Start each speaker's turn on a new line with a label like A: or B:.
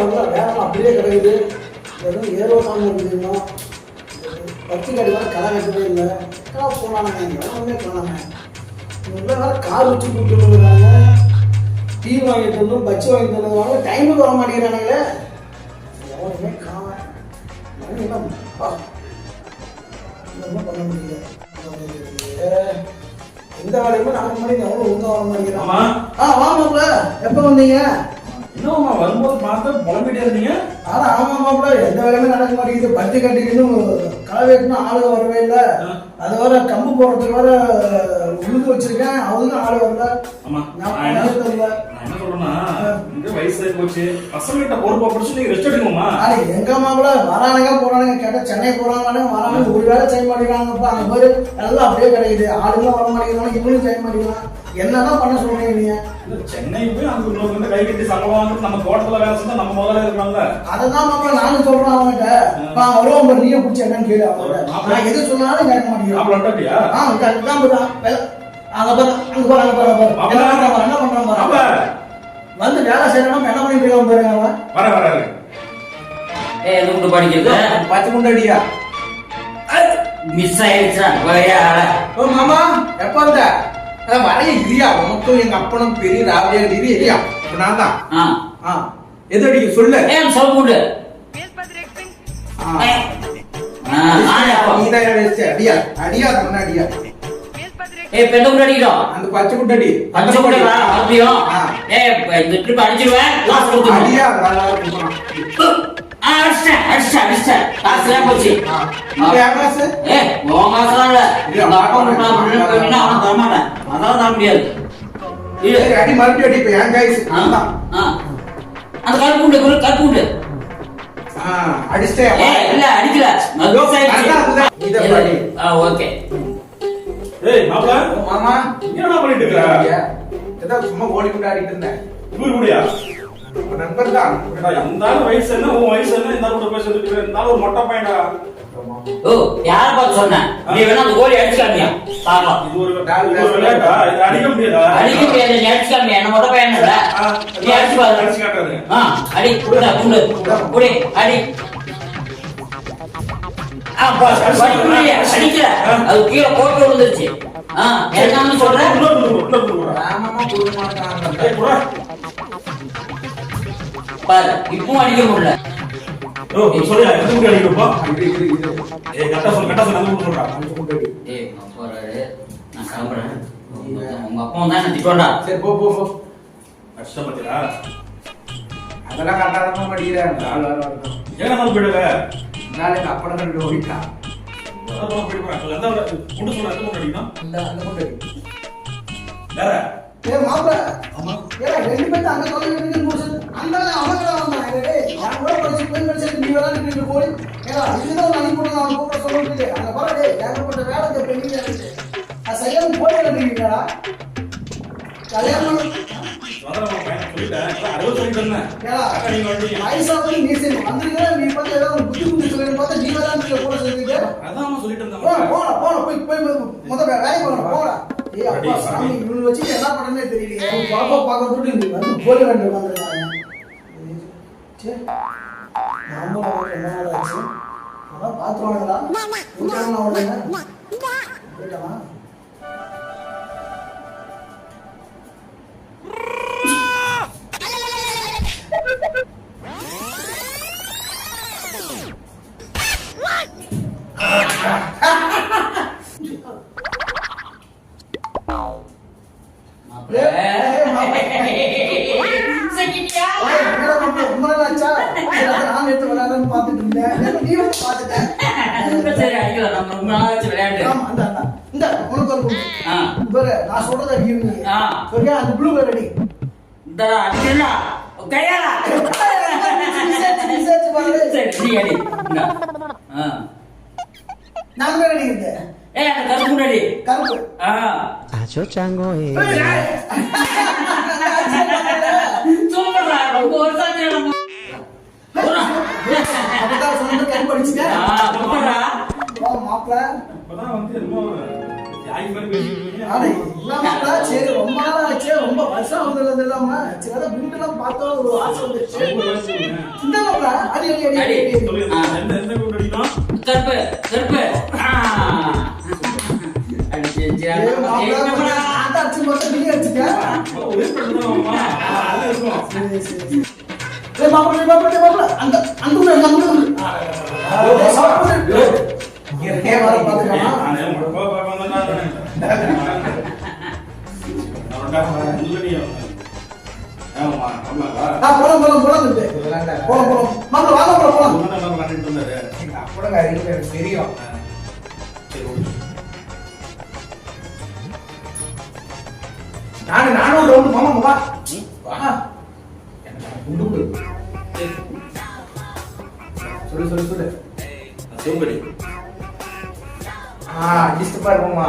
A: வரல, வேலை அப்படியே கிடைக்குது. எதுவும் ஏதோ சாமி இருக்குதுன்னா பச்சை கடி வர களை வைக்கவே இல்லை. களை போனாங்க, எவனுமே போனாங்க. இவங்க வேற கார் வச்சு கூப்பிட்டு வந்துருக்காங்க. டீ வாங்கிட்டு வந்து பச்சு வாங்கிட்டு வந்துருவாங்க. டைமுக்கு வர மாட்டேங்கிறானுங்களே. எவனுமே காண ஒன்றும் பண்ண முடியல. எந்த வேலையுமே நடக்க மாட்டேங்க. எவ்வளோ ஒழுங்காக வர மாட்டேங்கிறான். வாமாப்ல எப்போ வந்தீங்க?
B: இன்னும் வரும்போது பார்த்து புலம்பிட்டே இருந்தீங்க.
A: ஆமாமாப்ல எந்த வேலையுமே நடக்க மாட்டேங்குது. பத்து கட்டிக்கணும், களை வைக்கணும், ஆளுக வரவே இல்லை. அது வர கம்பு போடுறதுக்கு வர உழுது வச்சிருக்கேன், அவங்களும் ஆளு வரல.
B: என்ன சொல்றேன்னா, வயசு போச்சு, பசங்கிட்ட பொறுப்பா பிடிச்சி நீங்க ரெஸ்ட் எடுக்கணுமா?
A: எங்க மாப்பிள வரானுங்க போறானுங்க, கேட்டா சென்னை போறாங்க, வரானுங்க ஒரு வேலை செய்ய மாட்டேங்கிறாங்கப்பா. அந்த மாதிரி எல்லாம் அப்படியே கிடைக்குது. ஆளுங்களும் வர மாட்டேங்கிறாங்க, இவங்களும் செய்ய மாட்டேங்கிறாங்க. என்னதான் பண்ண சொல்றீங்க நீங்க?
B: சென்னை போய் அங்க இன்னொரு கை கட்டி சம்பளம் நம்ம தோட்டத்துல வேலை செஞ்சா நம்ம முதல்ல இருக்காங்க.
A: அதான் மாப்பிள நானும் சொல்றேன் அவங்ககிட்ட. அவ்வளோ நீங்க பிடிச்ச என்னன்னு கேளு அவங்ககிட்ட. நான் எது சொன்னாலும் கேட்க மாட்டேங்கிறேன். வந்து வேலை செய்யணும், என்ன பண்ணிட்டு பாருங்க.
C: படிக்கிறது
A: பச்சை முண்டடியா
C: மிஸ் ஆயிடுச்சா?
A: மாமா எப்ப வந்த? வரைய இல்லையா? உனக்கும் எங்க அப்பனும் பெரிய ராவியா இல்லையா? நான் தான் எது அடிக்க சொல்லு.
C: சொல்ல
A: அடியா அடியா அடியா
C: பெண்ணு அடிக்கிறோம்.
A: அந்த பச்சை முட்டடி
C: பச்சை முட்டை அப்படியும் இந்த ட்ரிப் அடிச்சிருவேன். காசுலாம் போச்சு. தரமாட்டேன், அதான் தர முடியாது.
A: அடி மறுபடியும் அடிப்பேன். என் கைஸ்
C: அந்த கருப்புண்டு கருப்புண்டு
A: அடிச்சிட்டே
C: இல்ல அடிக்கல. ஓகே.
B: ஏய் மாப்ள,
A: மாமா
B: என்னடா பண்ணிட்டு இருக்க?
A: ஏதோ சும்மா ஓடி கொண்டு ஆடிட்டு இருந்தேன்.
B: இவரு கூடயா?
A: நண்பர் தான்.
B: அந்த வயசு என்ன, உன் வயசு என்ன? இந்த கூட பேசிட்டு இருக்க. இந்த ஒரு மொட்டை பையனா?
C: ஓ, யார பார்த்து சொன்ன? நீ வேணா அந்த கோலி அடிச்சுக்காமியா பாக்கலாம்.
B: இது ஒரு விளையாட்டா? இது அடிக்க முடியாதா?
C: அடிக்க முடியாது. நீ அடிச்சுக்காமியா, என்ன மொட்டை பையன் இல்ல. நீ அடிச்சு பாரு.
B: அடிச்சு காட்டாரு.
C: அடி குண்டா குண்டு குடி அடி. அடிக்கல, அது கீழே போட்டு விழுந்துருச்சு. என்ன சொல்ற? பாரு, இப்பவும் அடிக்க முடியல. நான் கிளம்புறேன். உங்க அப்பா தான் என்ன திட்டோண்டா.
A: சரி போ போ போ.
B: கஷ்டப்பட்டா
A: அதெல்லாம் கரெக்டாக மாட்டேங்கிறேன்.
B: ஏன்னா நம்ம போயிடுங்க.
A: நாளைக்கு அப்படம் கண்டு ஓடிட்டான். மாப்பிள்ள ரெண்டு பேரும் அங்க சொல்ல அந்த அவங்க படிச்சு போய் படிச்சு நீ விளையாண்டு போய் இதுதான் அனுப்பி போட்டு அவன் கூப்பிட சொல்லிட்டு அங்க பாரு ஏகப்பட்ட வேலை பெரிய செய்யணும் போய் வேண்டிங்களா கல்யாணம் என்ன பண்ணனே தெரியல. பாப்பா பார்க்க வந்து போல வேண்டும் பாத்துருவாங்களா நான் சொல்றத அந்த ப்ளூ கலர் அடி நான் அடிக்கிறேன். கருப்பு
D: Acho chango
A: மாப்பிள்ள இல்லாம சரி ரொம்ப நாள் ஆச்சு, ரொம்ப வருஷம் வந்தது இல்லாம சரி அதான் குண்டெல்லாம் பார்த்தோம் ஒரு ஆசை வந்துருச்சு. இந்த மாப்பிள அடி அடி அடி
C: அடி.
A: அடி
B: சொல்லு, எந்த குண்டு அடிக்கணும்?
C: கருப்பு கருப்பு அடிச்சு
A: அடிச்சு மட்டும் நீ அடிச்சுக்க.
B: wait பண்ணுதாமாமா? அது இருக்கும்.
A: சரி சரி. ஏய் மாப்பிள அந்த அந்த உள்ள அந்த உள்ள. இங்கே வர பாத்துக்கமா.
B: நானே போ வந்தேன் நான் இல்லையா? ஆமா ஆமா
A: போலாம் தம்பி. போலாம். மாப்பிள வாங்க போலாம்.
B: நம்ம கண்டிட்டு இருந்தாரு.
E: அப்படம் அறிவு எனக்கு தெரியும்.
B: சரி ஓகே.
E: நானும் ஒரு ரவுண்டு மாமா வா. வா. எனக்கு குண்டு குடு. சொல்லு.
B: சூப்பர்.
E: டிஸ்டர்பா இருக்குமா?